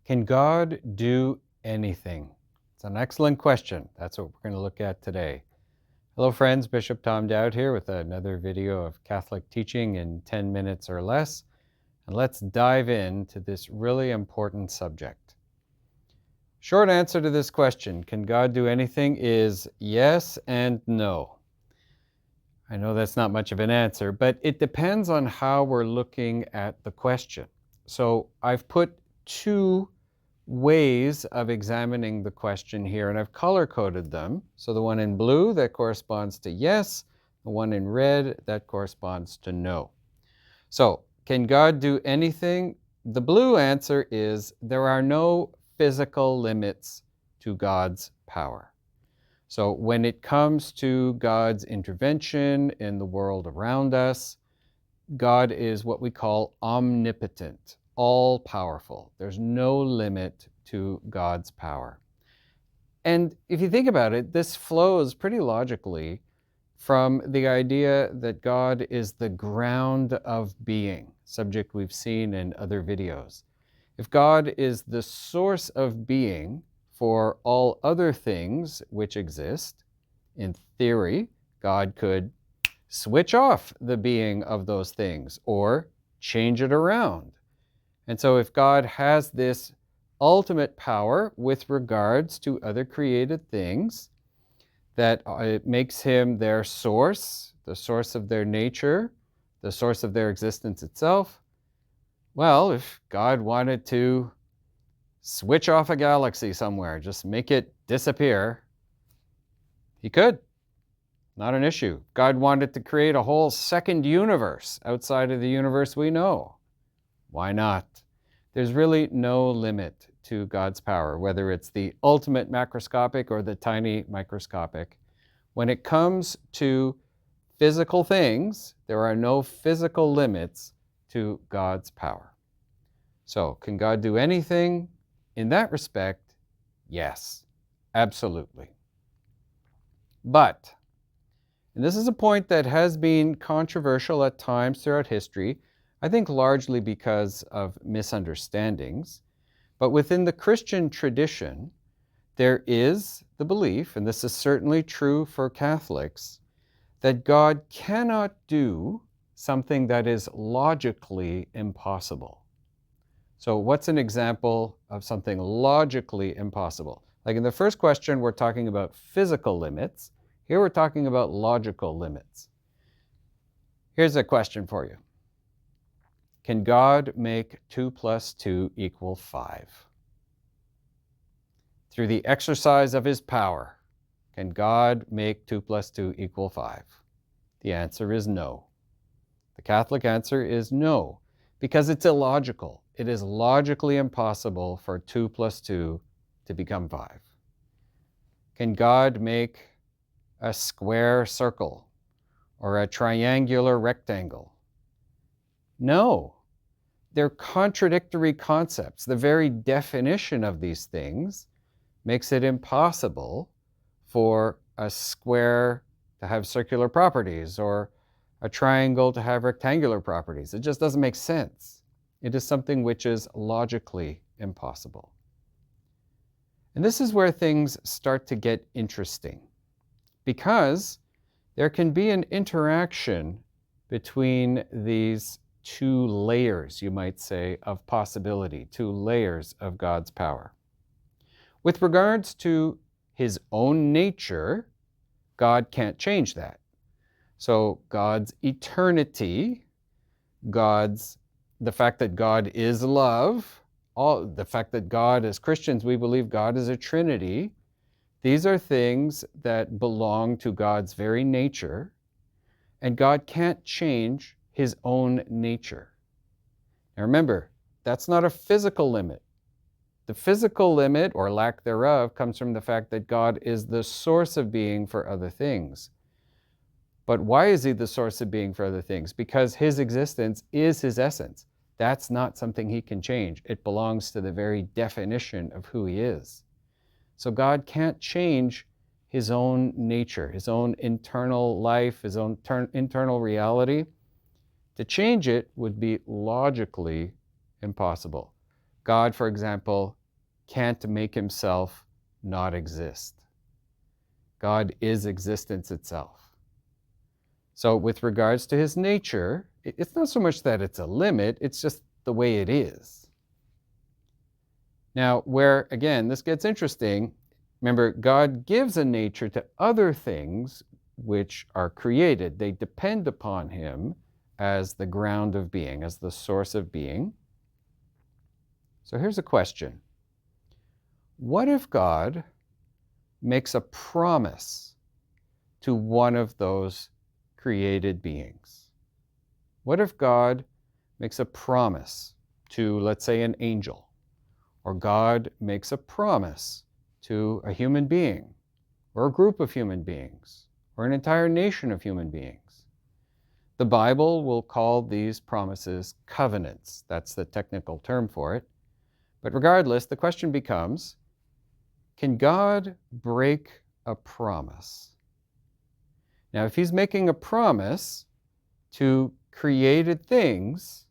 Can God do anything? It's an excellent question. That's what we're going to look at today. Hello, friends. Bishop Tom Dowd here with another video of Catholic teaching in 10 minutes or less. And let's dive into this really important subject. Short answer to this question, can God do anything, is yes and no. I know that's not much of an answer, but it depends on how we're looking at the question. So I've put two ways of examining the question here, and I've color-coded them. So the one in blue, that corresponds to yes. The one in red, that corresponds to no. So, can God do anything? The blue answer is there are no physical limits to God's power. So when it comes to God's intervention in the world around us, God is what we call omnipotent, all-powerful. There's no limit to God's power. And if you think about it, this flows pretty logically from the idea that God is the ground of being, subject we've seen in other videos. If God is the source of being for all other things which exist, in theory, God could switch off the being of those things or change it around. And so if God has this ultimate power with regards to other created things, that it makes him their source, the source of their nature, the source of their existence itself, well, if God wanted to switch off a galaxy somewhere, just make it disappear, he could. Not an issue. God wanted to create a whole second universe outside of the universe we know. Why not? There's really no limit to God's power, whether it's the ultimate macroscopic or the tiny microscopic. When it comes to physical things, there are no physical limits to God's power. So, can God do anything? In that respect, yes, absolutely. But, and this is a point that has been controversial at times throughout history, I think largely because of misunderstandings, but within the Christian tradition, there is the belief, and this is certainly true for Catholics, that God cannot do something that is logically impossible. So what's an example of something logically impossible? Like in the first question, we're talking about physical limits. Here we're talking about logical limits. Here's a question for you. Can God make 2 plus 2 equal 5? Through the exercise of his power, can God make 2 plus 2 equal 5? The answer is no. The Catholic answer is no, because it's illogical. It is logically impossible for 2 plus 2 to become 5. Can God make a square circle or a triangular rectangle? No. They're contradictory concepts. The very definition of these things makes it impossible for a square to have circular properties or a triangle to have rectangular properties. It just doesn't make sense. It is something which is logically impossible. And this is where things start to get interesting, because there can be an interaction between these two layers, you might say, of possibility, two layers of God's power. With regards to his own nature, God can't change that. So God's eternity, the fact that God is love, the fact that God, as Christians, we believe God is a Trinity, these are things that belong to God's very nature, and God can't change his own nature. Now remember, that's not a physical limit. The physical limit, or lack thereof, comes from the fact that God is the source of being for other things. But why is he the source of being for other things? Because his existence is his essence. That's not something he can change. It belongs to the very definition of who he is. So God can't change his own nature, his own internal life, his own internal reality. To change it would be logically impossible. God, for example, can't make himself not exist. God is existence itself. So with regards to his nature, it's not so much that it's a limit, it's just the way it is. Now, where, again, this gets interesting, remember, God gives a nature to other things which are created. They depend upon him as the ground of being, as the source of being. So here's a question. What if God makes a promise to one of those created beings? What if God makes a promise to, let's say, an angel, or God makes a promise to a human being, or a group of human beings, or an entire nation of human beings? The Bible will call these promises covenants. That's the technical term for it. But regardless, the question becomes, can God break a promise? Now, if he's making a promise to created things,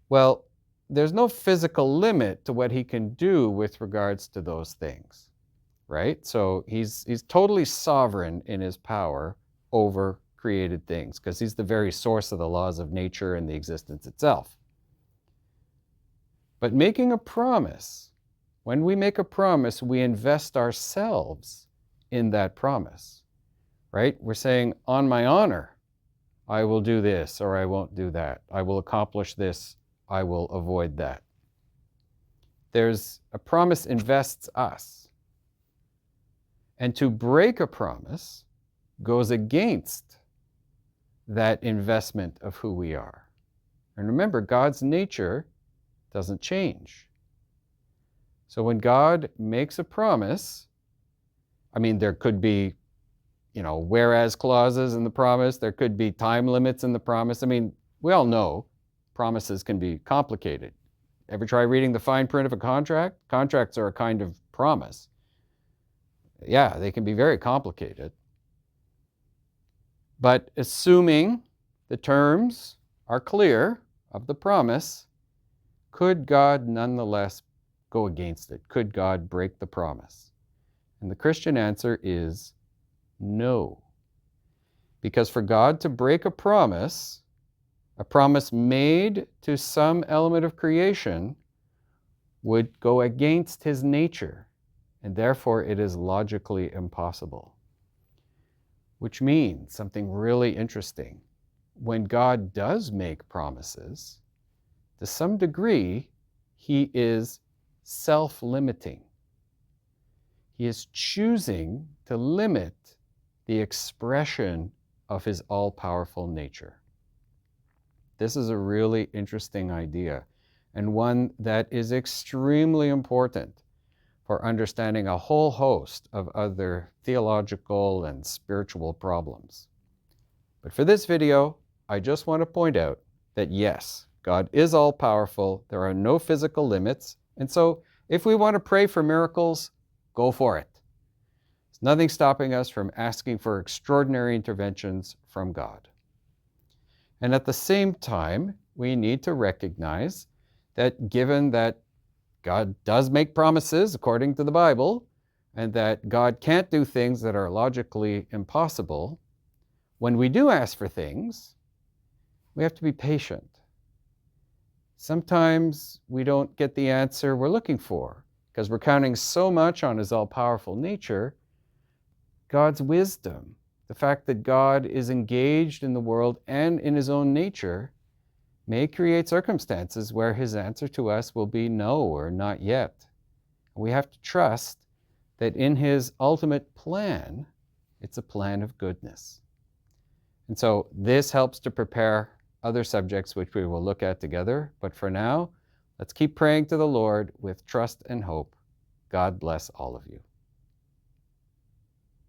well, there's no physical limit to what he can do with regards to those things, right? So he's totally sovereign in his power over created things because he's the very source of the laws of nature and the existence itself. But making a promise, when we make a promise, we invest ourselves in that promise, right? We're saying, on my honor, I will do this or I won't do that. I will accomplish this, I will avoid that. A promise invests us. And to break a promise goes against that investment of who we are. And remember, God's nature doesn't change. So when God makes a promise, I mean, there could be, whereas clauses in the promise, there could be time limits in the promise. I mean, we all know promises can be complicated. Ever try reading the fine print of a contract? Contracts are a kind of promise. Yeah, they can be very complicated. But assuming the terms are clear of the promise, could God nonetheless go against it? Could God break the promise? And the Christian answer is no. Because for God to break a promise made to some element of creation, would go against his nature, and therefore it is logically impossible. Which means something really interesting. When God does make promises, to some degree, he is self-limiting. He is choosing to limit the expression of his all-powerful nature. This is a really interesting idea, and one that is extremely important for understanding a whole host of other theological and spiritual problems. But for this video, I just want to point out that yes, God is all-powerful, there are no physical limits, and so if we want to pray for miracles, go for it. There's nothing stopping us from asking for extraordinary interventions from God. And at the same time, we need to recognize that given that God does make promises according to the Bible, and that God can't do things that are logically impossible, when we do ask for things, we have to be patient. Sometimes we don't get the answer we're looking for because we're counting so much on his all-powerful nature. God's wisdom, the fact that God is engaged in the world and in his own nature, may create circumstances where his answer to us will be no or not yet. We have to trust that in his ultimate plan, it's a plan of goodness. And so this helps to prepare other subjects which we will look at together. But for now, let's keep praying to the Lord with trust and hope. God bless all of you.